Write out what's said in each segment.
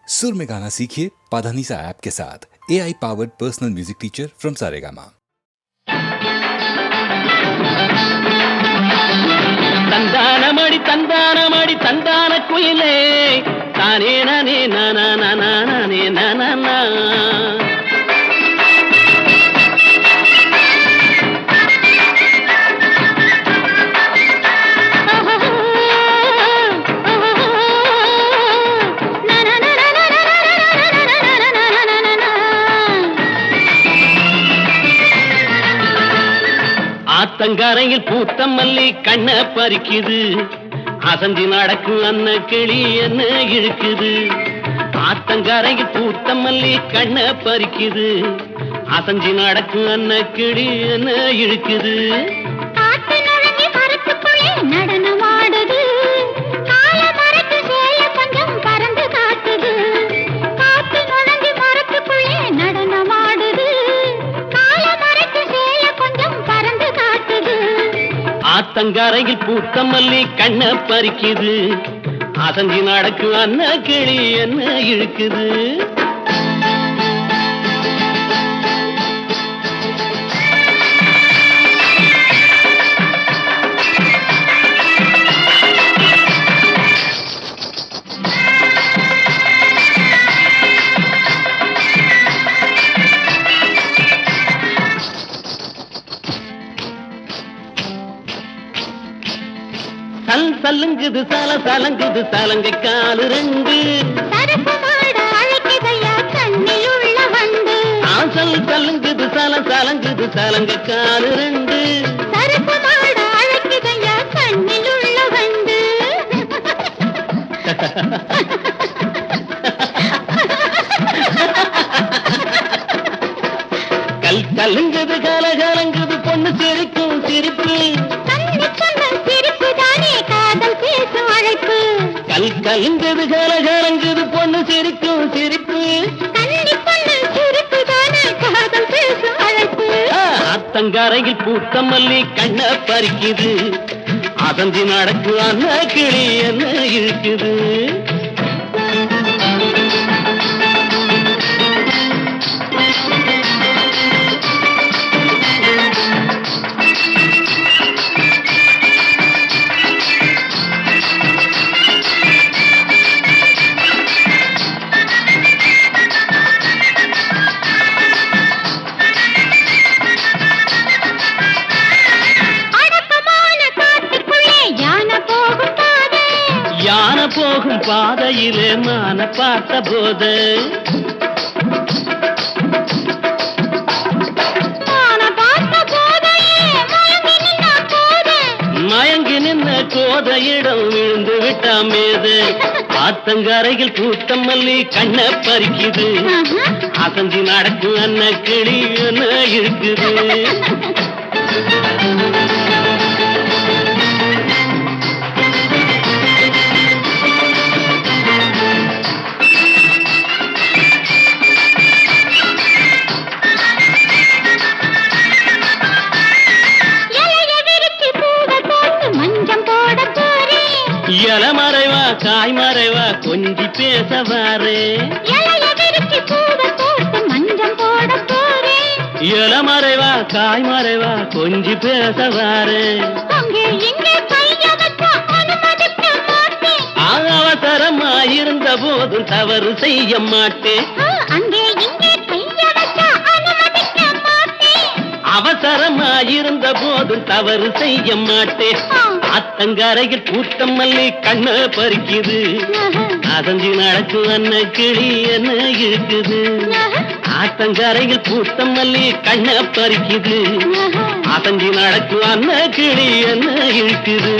सुर में गाना सीखिए पाधानीसा ऐप के साथ। AI powered personal music teacher from Saregama. தந்தானமடி தந்தான குயிலே தானே நானே நானா நானா நானே நானா ஆத்தங்கரையில் பூத்த மல்லி கண்ண பறிக்குது, அசந்தி நடக்கும் அன்ன கிளி என்ன இழுக்குது. ஆத்தங்கரையில் பூத்த மல்லி கண்ண பறிக்குது, அசந்தி நடக்கும் அன்ன கிளி என்ன இழுக்குது. நடனமாடுது கால மரத்து சேல கொஞ்சம் பறந்து காட்டுது. காத்து நுழைஞ்சி மரத்துக்குள்ளே நடனமாடுது கால மரத்து சேல கொஞ்சம் பறந்து காட்டுது. ஆத்தங்கரையில் பூத்த மல்லி கண்ண பறிக்குது, அசந்தி நடக்கும் அன்ன கிளி என்ன இழுக்குது. சலங்குது சல சலங்குது சலங்கை காலு ரெண்டு, சரப்பு மாட அழைக்குதையா கண்ணில் உள்ள வண்டு. சலங்குது சல சலங்குது சலங்கை காலு ரெண்டு, சரப்பு மாட அழைக்குதையா கண்ணில் உள்ள வண்டு. கலங்குது கல கலங்குது பொண்ணு சிரிக்கும் சிரிப்பு. கலங்குது கல கலங்குது பொண்ணு சிரிக்கும் சிரிப்பு. ஆத்தங்கரையில் பூத்த மல்லி கண்ண பறிக்குது, அசந்தி நடக்கு அன்ன கிளி என்ன இழுக்குது. யான போகும் பாதையிலே மான பார்த்த போது, மயங்கி நின்ன கோதையிடம் விழுந்து விட்டாமேது. ஆத்தங்கரையில் பூத்த மல்லி கண்ண பறிக்குது, அசந்தி நடக்கும் அன்ன கிளி என்ன இருக்குது. இல மறைவா காய் மறைவா கொஞ்சி பேசவாரே. இல மறைவா காய் மறைவா கொஞ்சி பேசவாரே. அவசரமாயிருந்த போதும் தவறு செய்ய மாட்டேன். அவசரமாயிருந்த போதும் தவறு செய்ய மாட்டேன். ஆத்தங்கரையில் பூத்த மல்லி கண்ண பறிக்குது, அசந்தி நடக்கு அன்ன கிளி என்ன இழுக்குது. ஆத்தங்கரையில் பூத்த மல்லி கண்ண பறிக்குது, அசந்தி நடக்கு அன்ன கிளி என்ன இழுக்குது.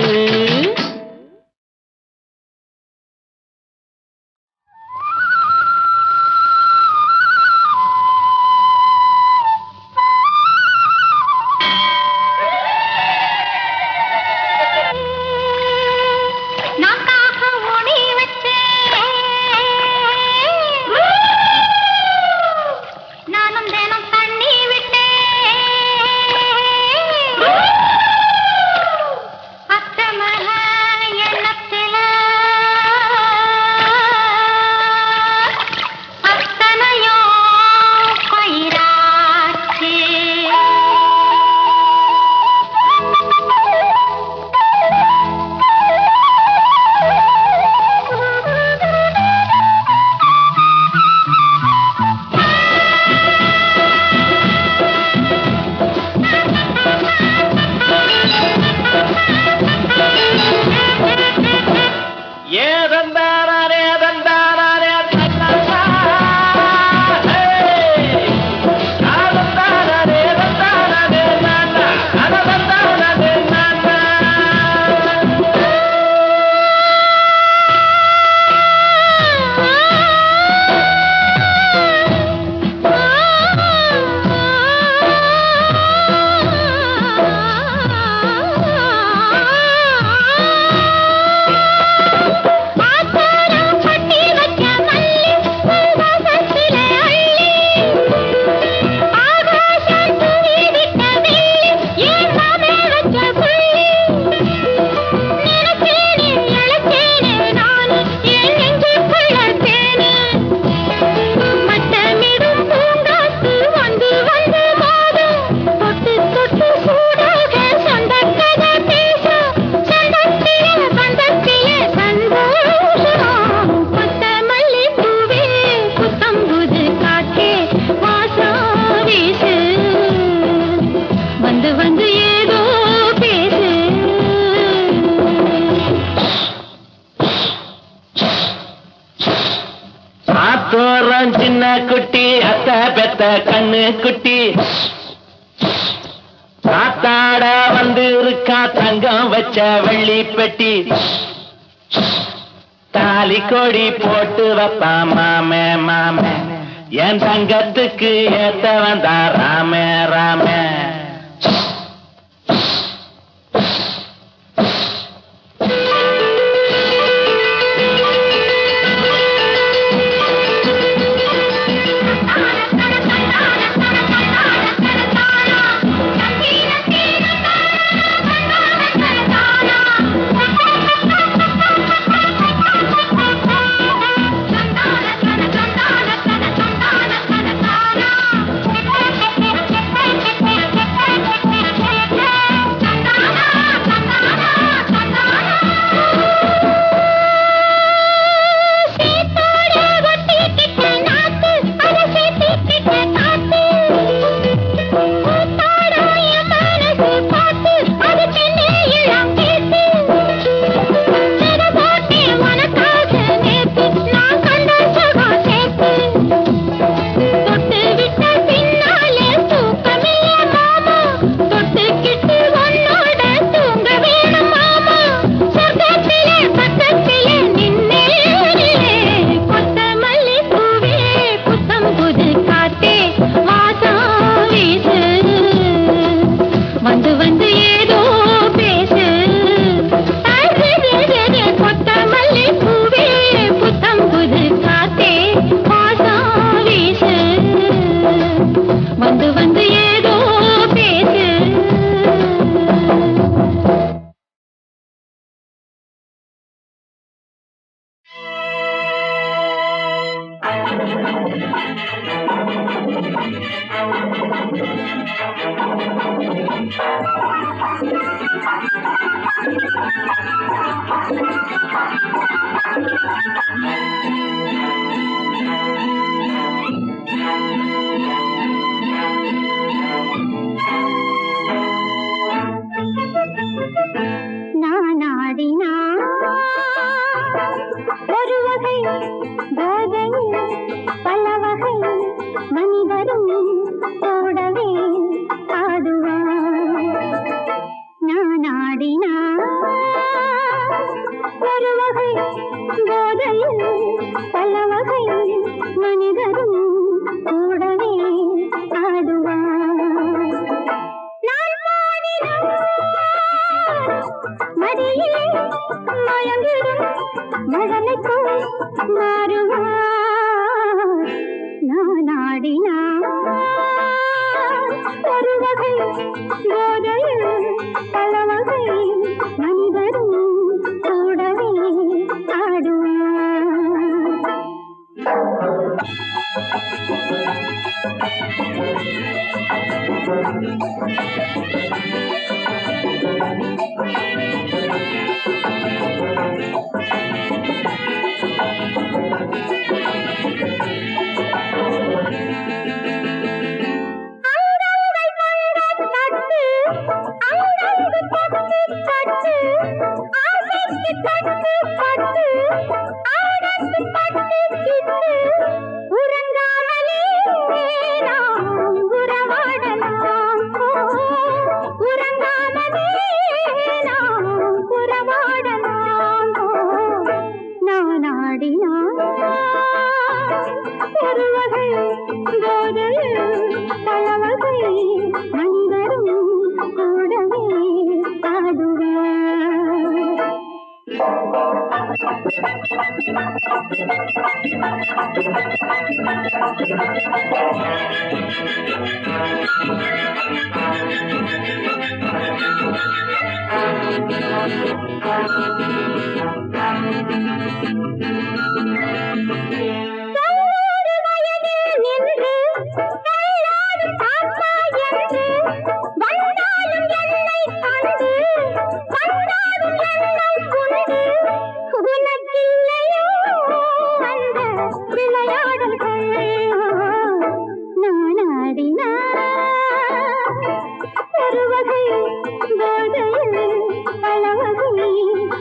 அத்தமக ஆத்தோரம் சின்ன குட்டி அத்த பெத்த கண்ணு குட்டி காத்தாட வந்து இருக்கா தங்கம் வச்ச வெள்ளி பெட்டி தாலி கொடி போட்டு வைப்பா மாமே மாமே என் தங்கத்துக்கு ஏத்த வந்தா ராமே ராமே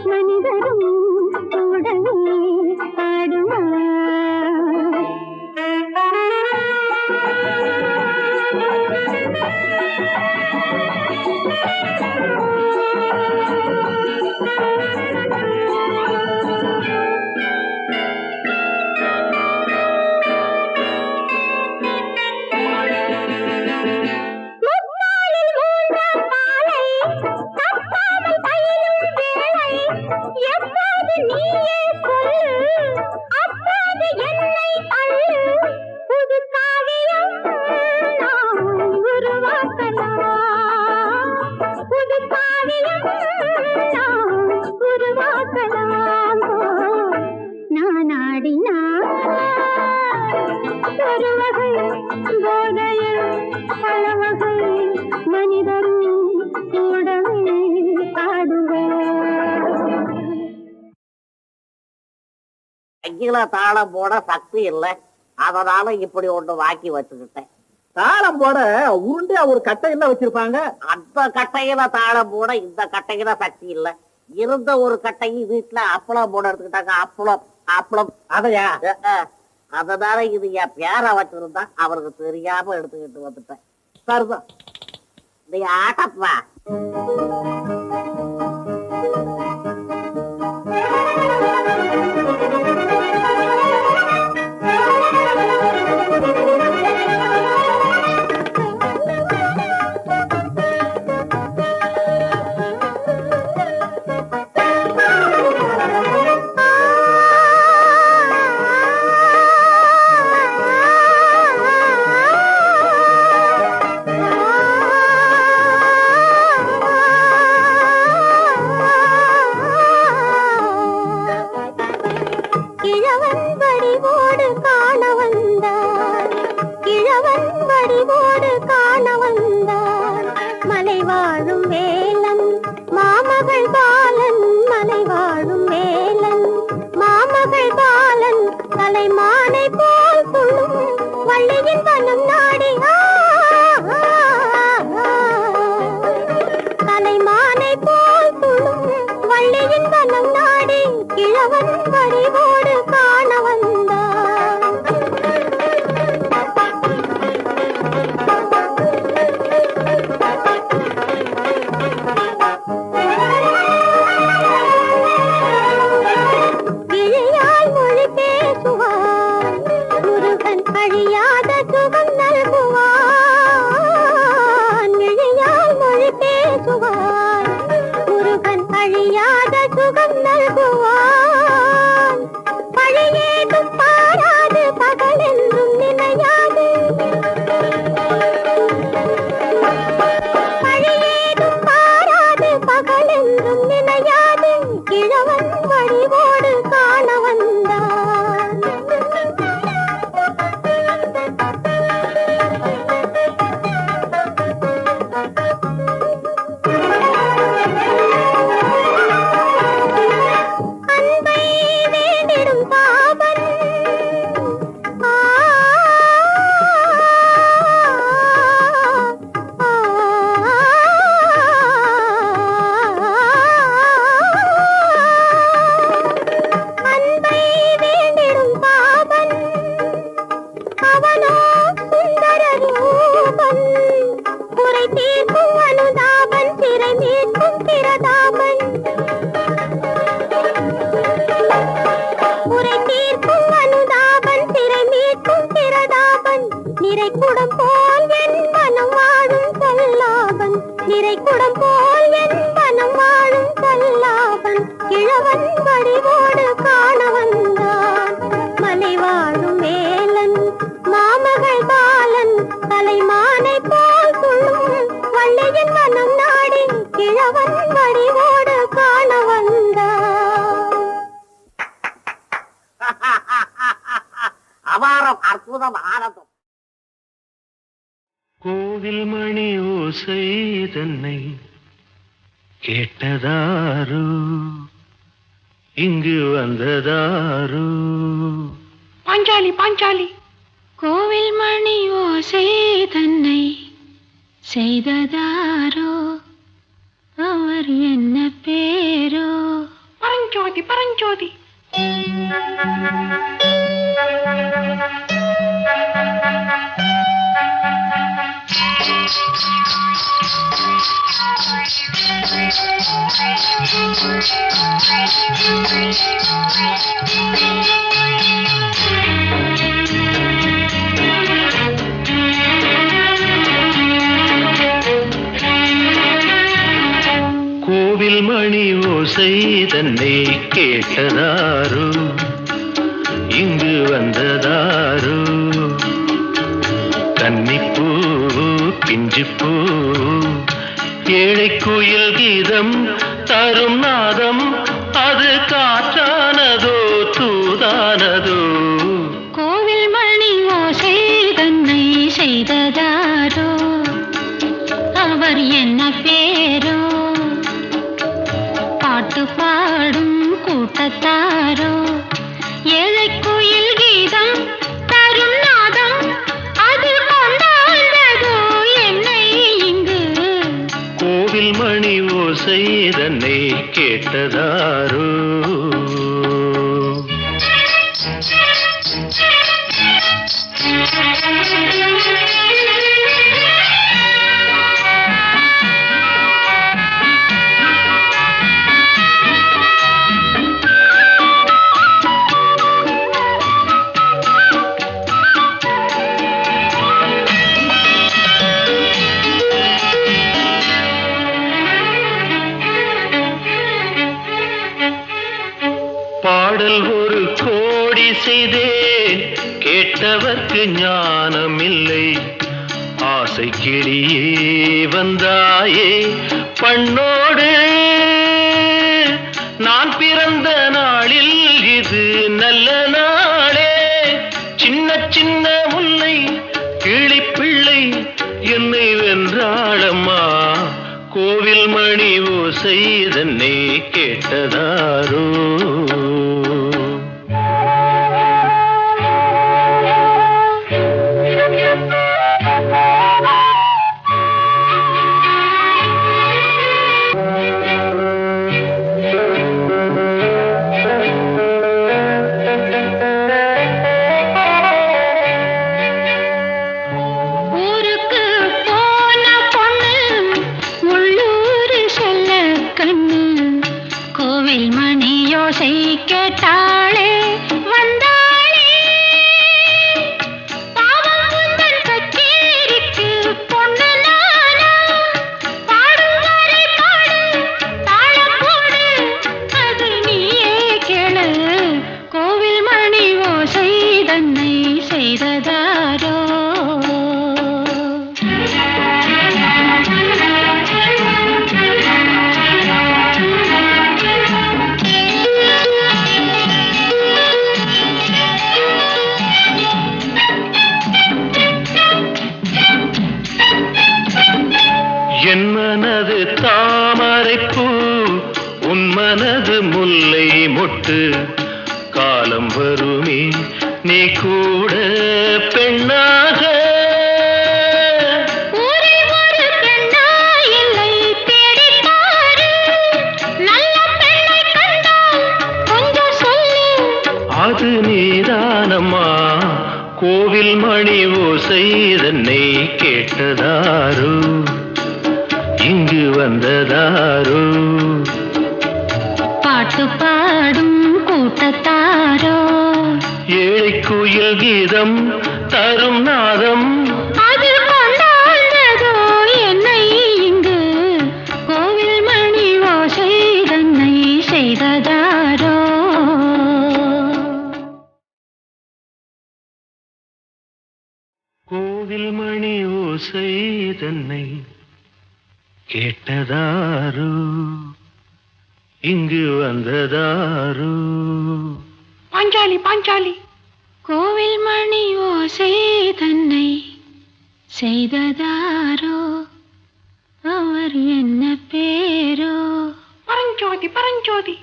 மனிதரும் கூடவே பாடுவார். போதையில் பலவகை மனிதரும் கூடவே பாடுவார். கையில தாளம் போட சக்தி இல்லை, அதனால இப்படி ஒண்ணு வாக்கி வச்சுக்கிட்டேன். தாளம் போட உருண்டையா ஒரு கட்டையில வச்சிருப்பாங்க. அந்த கட்டையில தாளம் போட இந்த கட்டையில சக்தி இல்லை. இருந்த ஒரு கட்டையும் வீட்டுல அப்பளம் போட எடுத்துக்கிட்டாங்க. அப்பளம் அப்பளம் அதையா? அதனால இது என் பேரை வச்சிருந்தா அவருக்கு தெரியாம எடுத்துக்கிட்டு வந்துட்டேன். சரிதான். நீ ஆட்டப்பா. அபாரம், அற்புதம், ஆனந்தம். கோவில் மணி ஓசை தன்னை கேட்டதாரு, இங்கு வந்ததாரு. பாஞ்சாலி பாஞ்சாலி. கோவில் மணி ஓசை தன்னை செய்ததாரோ, அவர் என்ன பேரோ? பரஞ்சோதி பரஞ்சோதி. கோவில் மணி ஓசை தன்னை கேட்டதாரு, இங்கு வந்ததாரு. கன்னிப்பூ பிஞ்சிப்பூ ஏழை குயில் கீதம் தரும் நாதம், அது காற்றானதோ தூதானதோ? கோவில் மணி ஓசை தன்னை கேட்டதாரோ பாடல் ஒரு கோடி செய்தேன் கேட்டவர்க்கு ஞானம் இல்லை ஆசை கிளியே வந்தாயே பண்ணோடு நான் பிறந்த நாளில் இது நல்ல நாளே சின்ன சின்ன முல்லை கிளிப்பிள்ளை என்னை வென்றாளம்மா கோவில் மணி ஓசை தன்னை கேட்டதாரோ கேட்டாளே வந்தாளே பாவம் உந்தன் கச்சேரிக்கு பொண்ணு நானா பாடும் வரை பாடு தாளம் போடு அது நீயே கேளு கோவில் மணி ஓசை தன்னை செய்ததாரோ என் மனது தாமரைப்பூ உன் மனது முல்லை மொட்டு காலம் வருமே நீ கூட பெண்ணாக அது நீதானம்மா கோவில் மணி ஓசை தன்னை கேட்டதாரோ இங்கு வந்ததாரோ பாட்டு பாடும் கூட்டத்தாரோ ஏழை குயில் கீதம் தரும் நாதம் அது கொண்டாண்டதோ என்னை இங்கு கோவில் மணி ஓசை தன்னை செய்ததாரோ கோவில் மணி ஓசை தன்னை கேட்டதாரோ இங்கு வந்ததாரோ பாஞ்சாலி பாஞ்சாலி கோவில் மணி ஓசை தன்னை செய்ததாரோ அவர் என்ன பேரோ பரஞ்சோதி பரஞ்சோதி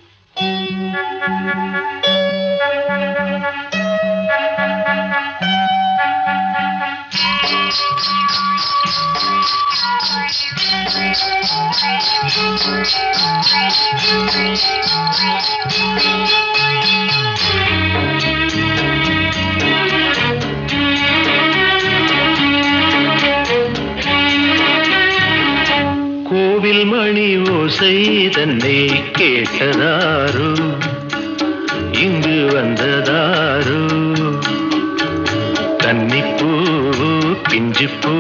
கோவில் மணி ஓசை தன்னை கேட்டதாரோ இங்கு வந்ததாரோ கன்னிப்பூ பிஞ்சுப்பூ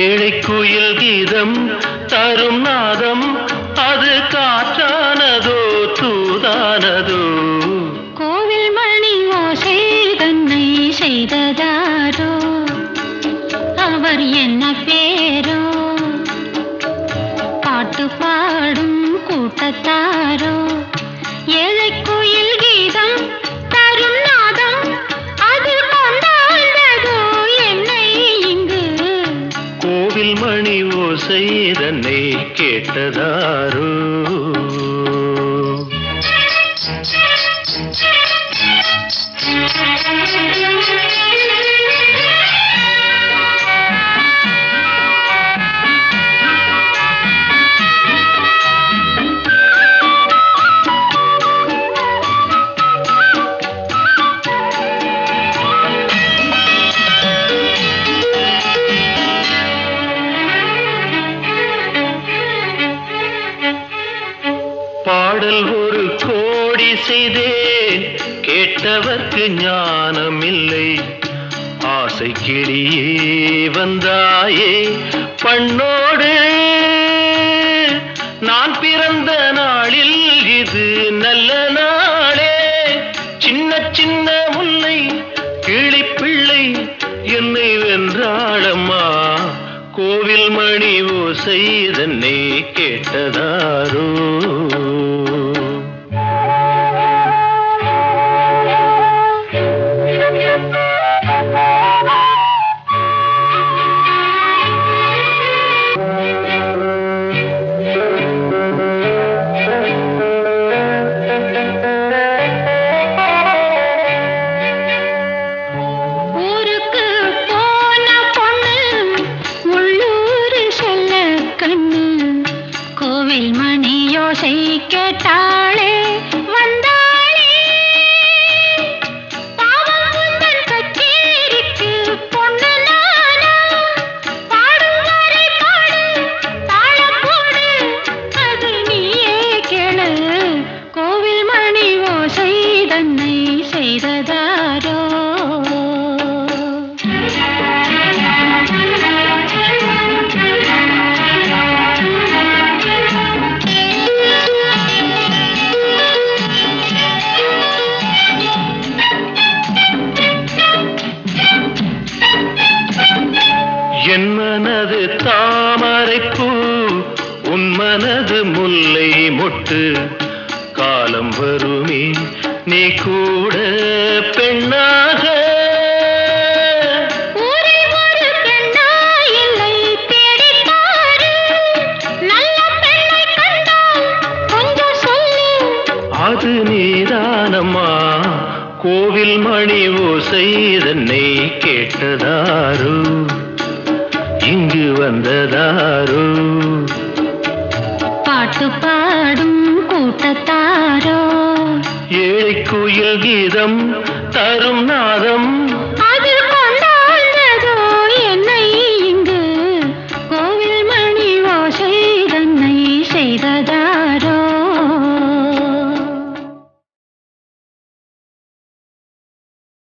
ஏழை குயில் கீதம் தரும் நாதம் அது காற்றானதோ தூதானதோ கோவில் மணி ஓசை தன்னை செய்ததாரோ அவர் என்ன பேரோ பாட்டு பாடும் கூட்டத்தாரோ ஏழை குயில் கீதம் தரும் நாதம் அது கொண்டாண்டதோ என்னை இங்கு கோவில் மணி ஓசை தன்னை கேட்டதாரோ செய்தேன் கேட்டவர்க்கு ஞானம் இல்லை. ஆசை கிளியே வந்தாயே பண்ணோடு, நான் பிறந்த நாளில் இது நல்ல நாளே. சின்ன சின்ன முல்லை கிளிப்பிள்ளை என்னை வென்றாளம்மா. கோவில் மணி ஓசை தன்னை கேட்டதாரோ. ஊருக்கு போன பொண்ணு உள்ளூர் செல்ல கண்ணு, கோவில் மணி யோசை கேட்டாளே வந்தாளே. பாவம் உந்தன் கச்சேரிக்கு பொண்ணு நானா, பாடும் வரை பாடு தாளம் போடு, அது நீயே கேளு. கோவில் மணி ஓசை தன்னை செய்ததாரோ. என் மனது தாமரைப்பூ, உன் மனது முல்லை மொட்டு. காலம் வருமே நீ கூட பெண்ணாக. ஊரில் ஒரு பெண்ணா இல்லை தேடிப் பாரு, நல்ல பெண்ணை கண்டால் கொஞ்சம் சொல்லு. அது நீதானம்மா. கோவில் மணி ஓசை தன்னை கேட்டதாரோ, இங்கு வந்ததாரோ. பாட்டு பாடும் கூட்டத்தாரோ, ஏழை குயில் கீதம் தரும் நாதம்